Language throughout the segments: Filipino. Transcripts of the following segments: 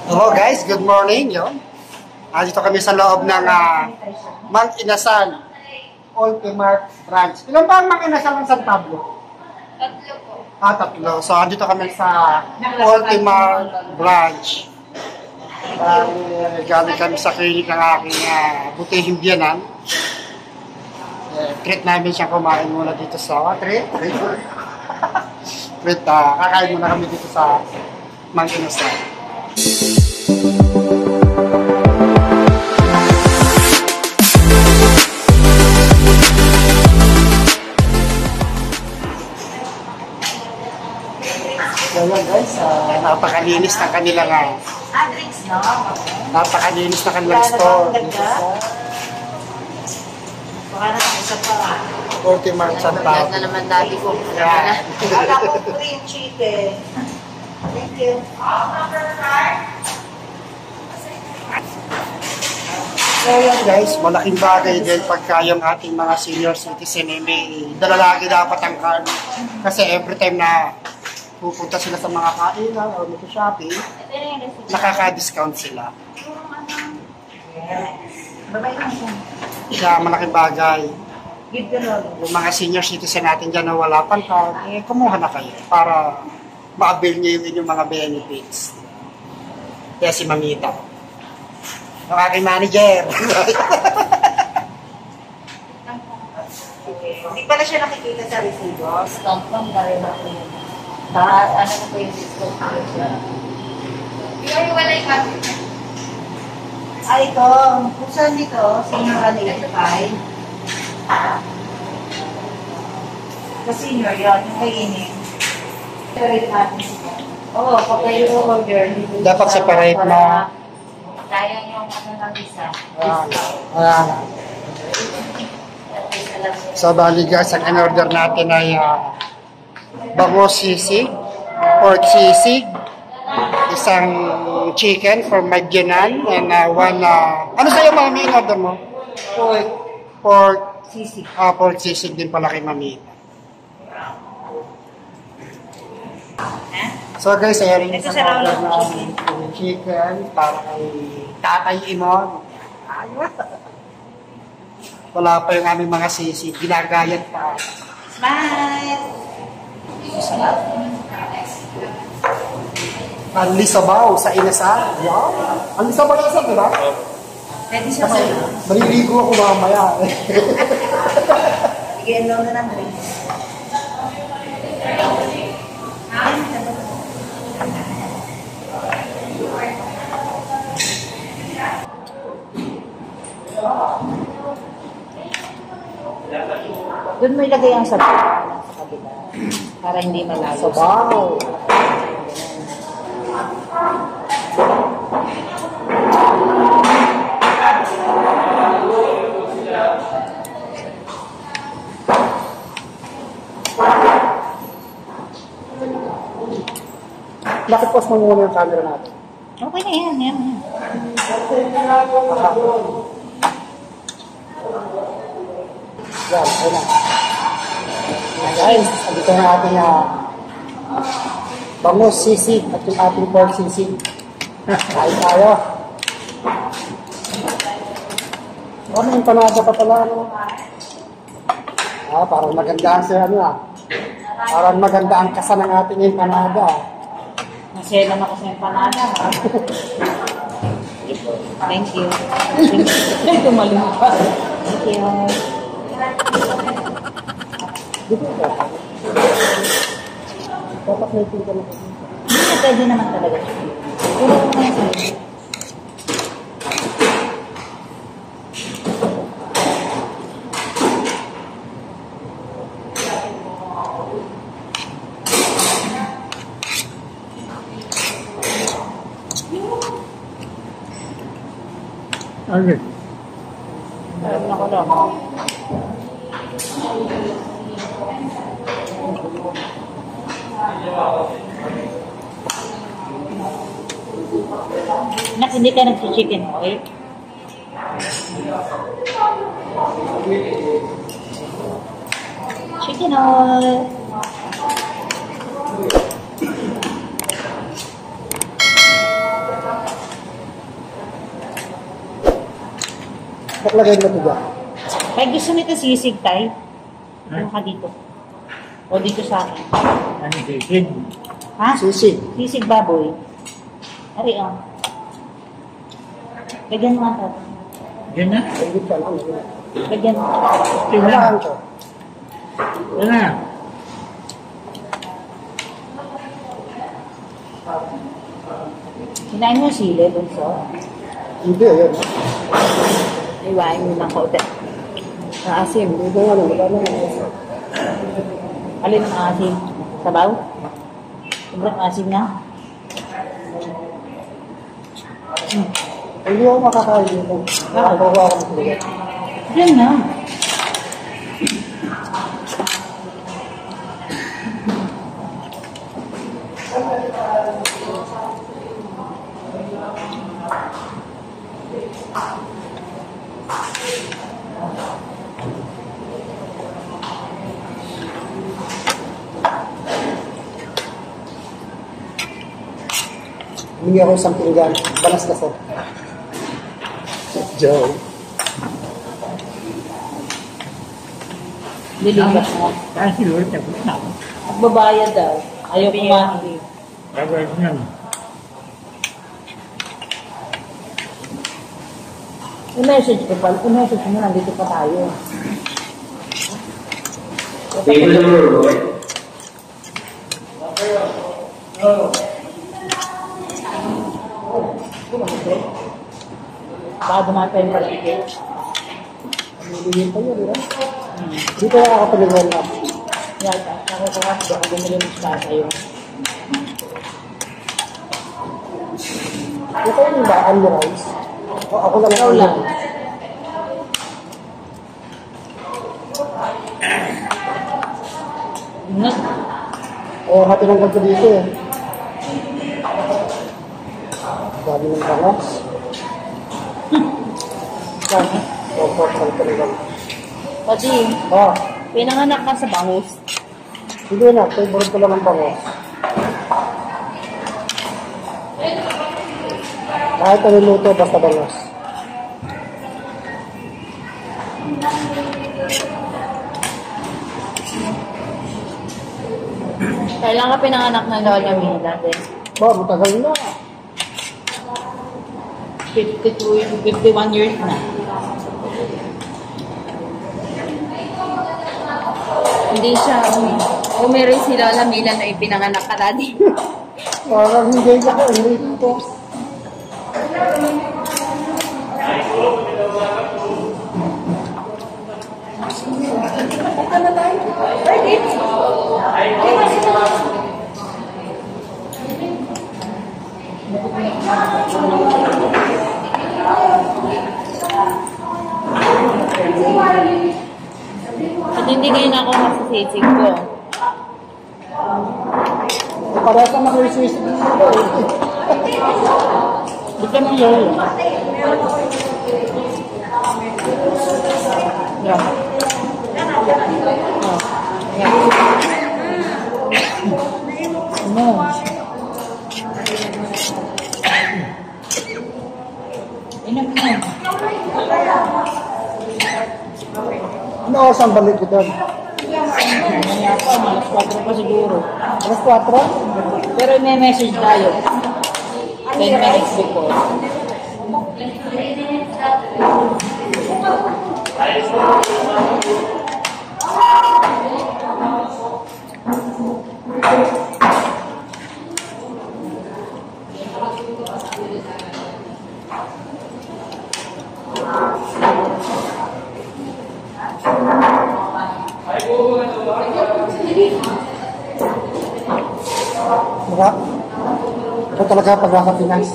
Hello guys, good morning. Dito kami sa loob ng Mang Inasal Ultimate Branch. Ilan ba ang Mang Inasal ng San Pablo? Tatlo po. Tatlo. So, dito kami sa Ultimate Branch. Galing kami sa clinic ng aking butihing biyanan. Treat namin siyang kumain muna dito sa treat. Kakain muna kami dito sa Mang Inasal. So yan guys, napakalinis ng kanilang napakalinis ng kanilang store. Baka na isa pa. Ultimate San Pablo. Na naman dati ko. Yeah. Wala ko cream chicken. Thank you. So yan guys, malaking bagay din pagka yung ating mga senior citizen may dala lagi dapat ang card. Kasi every time na pupunta sila sa mga kainan o shopping, nakaka-discount sila. Kaya malaking bagay. Yung mga senior citizen natin dyan na wala pang card, kumuha na kayo para ma-avail nyo yung inyong mga benefits. Kaya si Mamita, yung aking manager. Hindi pala siya nakikita sa resibo. Stamp lang dahil ako yun. Ano na po yung discount ko siya? Yung wala yung kapit niya? Ito. Kung saan dito, senior ano yun, 5. Sa senior yun, yung kainin. Separate natin siya. Oo, pag kayo order. Dapat separate na. Kaya yung ano ng isa. Ayan. So, bali guys, ang in-order natin ay bangus sisig, pork sisig, isang chicken for my biyanan, and one, ano sa'yo mami in-order mo? Pork Sisig. Pork sisig din pala kay mami. So guys, ayan yung isang order namin ng chicken para kay Tatay Imon. Wala pa yung aming mga sisig, ginagayat pa. Smile! Sarap. Anli sabaw sa Inasal. Wow! Anli sabaw sa Inasal, diba? Pwede siya sa'yo. Maliligo ako mamaya. Bigyan lang na ng drinks. Doon mo ilagay ang sabaw sa kabila para hindi malayo. Sabaw! Bakit post mo muna yung camera natin? Okay na yan, yan. Yan, ayun na. Guys, dito na ating bangus sisig at yung ating pork sisig. Kain tayo. May empanada pa pala, no? Parang maganda ang parang maganda ang kasa ng ating empanada. Masaya naman ako sa empanada. Thank you. Tumalim pa. Thank you. Dito ka. Dapat may pinta na. Hindi, pwede naman talaga. Pero naman sa'yo. Okay. Alam ko lang. Nak, hindi ka nag-chicken oil? Chicken oil. Nakalagay na ito dyan. Ay, gusto nito sisig, tay. Ano ka dito? O dito sa akin. Ano sisig? Ha? Sisig. Sisig baboy. Ari, oh. Lagyan mo nga ito. Yan na. Hindi pa lang. Lagyan mo. Yan na. Kailangan ko. Yan na. Kinain mo sili, bunso. Hindi, ayan. Iwain mo ng kaunti. Maasim. Hindi nga naman. Ano nga. Alin ang asim? Sabaw? Sobrang asim na. Hindi ako makakain dito. Nakakawa ako ng tuloy. Yan na. Hindi ako isang pinggan. Balas na ko. Joe. Lilipat mo. Kasi Lord, tapos na ako. Magbabayad daw. Ayaw kumain. Tapos na. I-message ko pa. I-message mo, nandito pa tayo. Table number 1. Baka dumaan pa yung paligid. Nililin pa yun, di ba? Dito nakakapaliwan na. Yata. Nakukuha. Baka bumili mo sa sa'yo. Ito yung baan ni Rice. O, ako na Ikaw lang. lang. Ingat. O, hati ng ganito dito eh. Dami ng bangas. Dami. O, portal ka nila. Pati, Ah, pinanganak ka sa bangus. hindi na. Favorite ko lang ang bangas. Kahit ano luto, basta bangas. Kailan ka pinanganak ng Lola Mila din? Ba, matagal na. 51 years na. Hindi siya, umiray si Lola Mila na ipinanganak ka dati. Parang hindi ako. Hindi ito. At hindi ngayon ako masasisig ko. Parang sa makrisisip dito. Ba't ka nang yun? Yeah. Oh. Yeah. Ano? Inak na. Ano oras ang balik ko doon? Mamaya pa, alas 4 pa siguro. Alas 4? Pero may message tayo. 10 minutes before. Maka? Ito talaga pagkakapinas.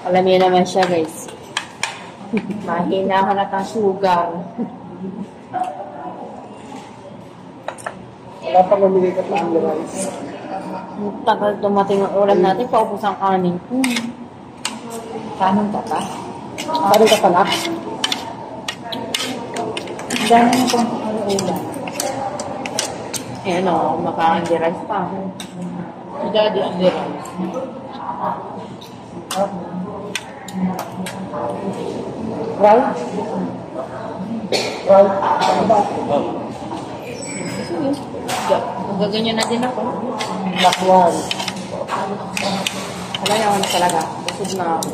Alam niyo naman siya, guys. Mahina ako na kang sugar. Wala pang umiikat na ang rice. Tagal dumating ang ulam natin, paupos ang kanin. Kanin ka pa? Paano ka panak? Dami na pang ulam. Eh, ano, maka-Andy rice pa. Si Daddy Andy rice. Right? Right? Gaganyan na din ako. Lakwan. Wala na ako na talaga. Busog na ako.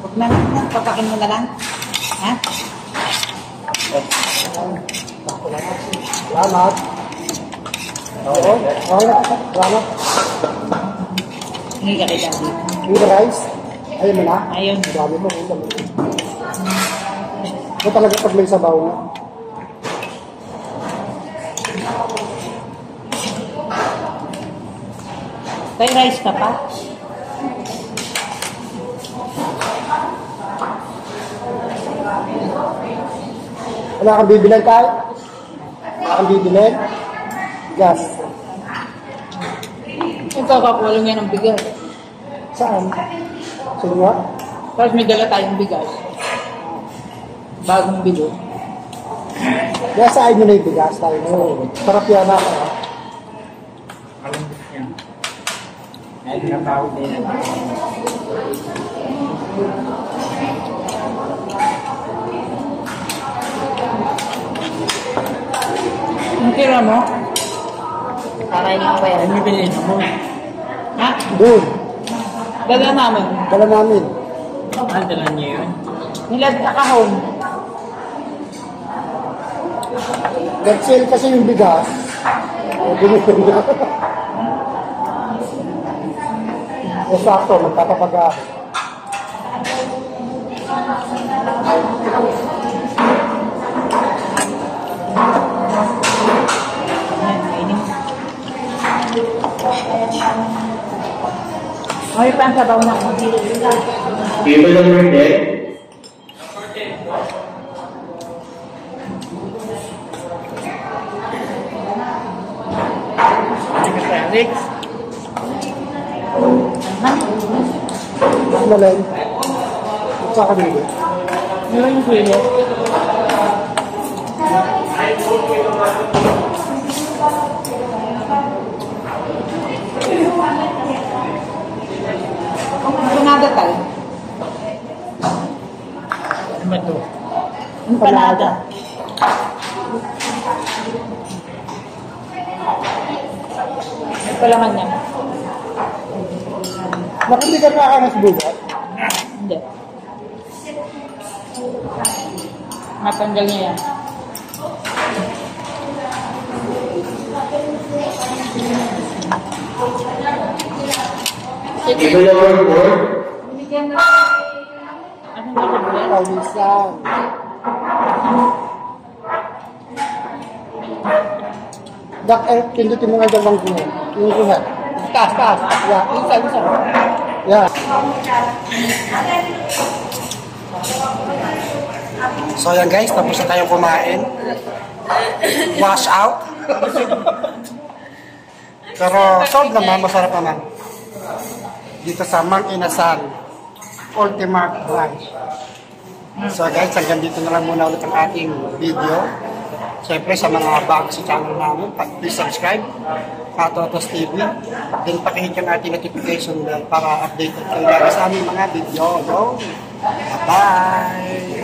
Huwag na lang, papakin mo na lang. Ha? Salamat. Oo. Okay na. Salamat. Hindi ka kay Daddy. With the rice. Ayun mo na. Ayun. Dami mo. Ito talaga pag may sabaw na. May rice ka pa? Wala kang bibilan tayo? Wala kang bibilan? Gas. Yung kakakulong yan ng bigas. Saan? Sino nga? Tapos may dala tayong bigas. Bagong bilo. Kaya saan mo na yung bigas tayo? Sarap yan ako. Malambot yan. Ay, tinatawag din. Ang tira mo? Kakainin ko pa yan. Ay, may bilhin mo. Ha? Doon. Dala namin. Dala namin. Ah, dala niyo yun. Nilad na kahon. Nag-sale kasi yung bigas. Binigyan niya. Sakto, magtatapag Ay, pa ang sabaw na. Table number 10. Alex. Mas malay. At saka dito. Meron yung kuya. Empanada tayo. Ano ba ito? Empanada. May palaman niya. Nakindi ka nakakanas bugat. Hindi. Matanggal niya yan. Table number 4. Anong nakabulan? Pawisan. Dak, pindutin mo nga dalawang gulo. Yung guhat. Taas, taas. Yeah, isa. Yeah. So yan guys, tapos na tayong kumain. Wash out. Pero solve naman, masarap naman. Dito sa Mang Inasal Ultimate Branch. So guys, hanggang dito na lang muna ulit ang ating video. Siyempre sa mga bago sa channel namin, please subscribe, Patotos TV. Then pakihit yung ating notification bell para updated kayo lagi sa aming mga video. Bye-bye!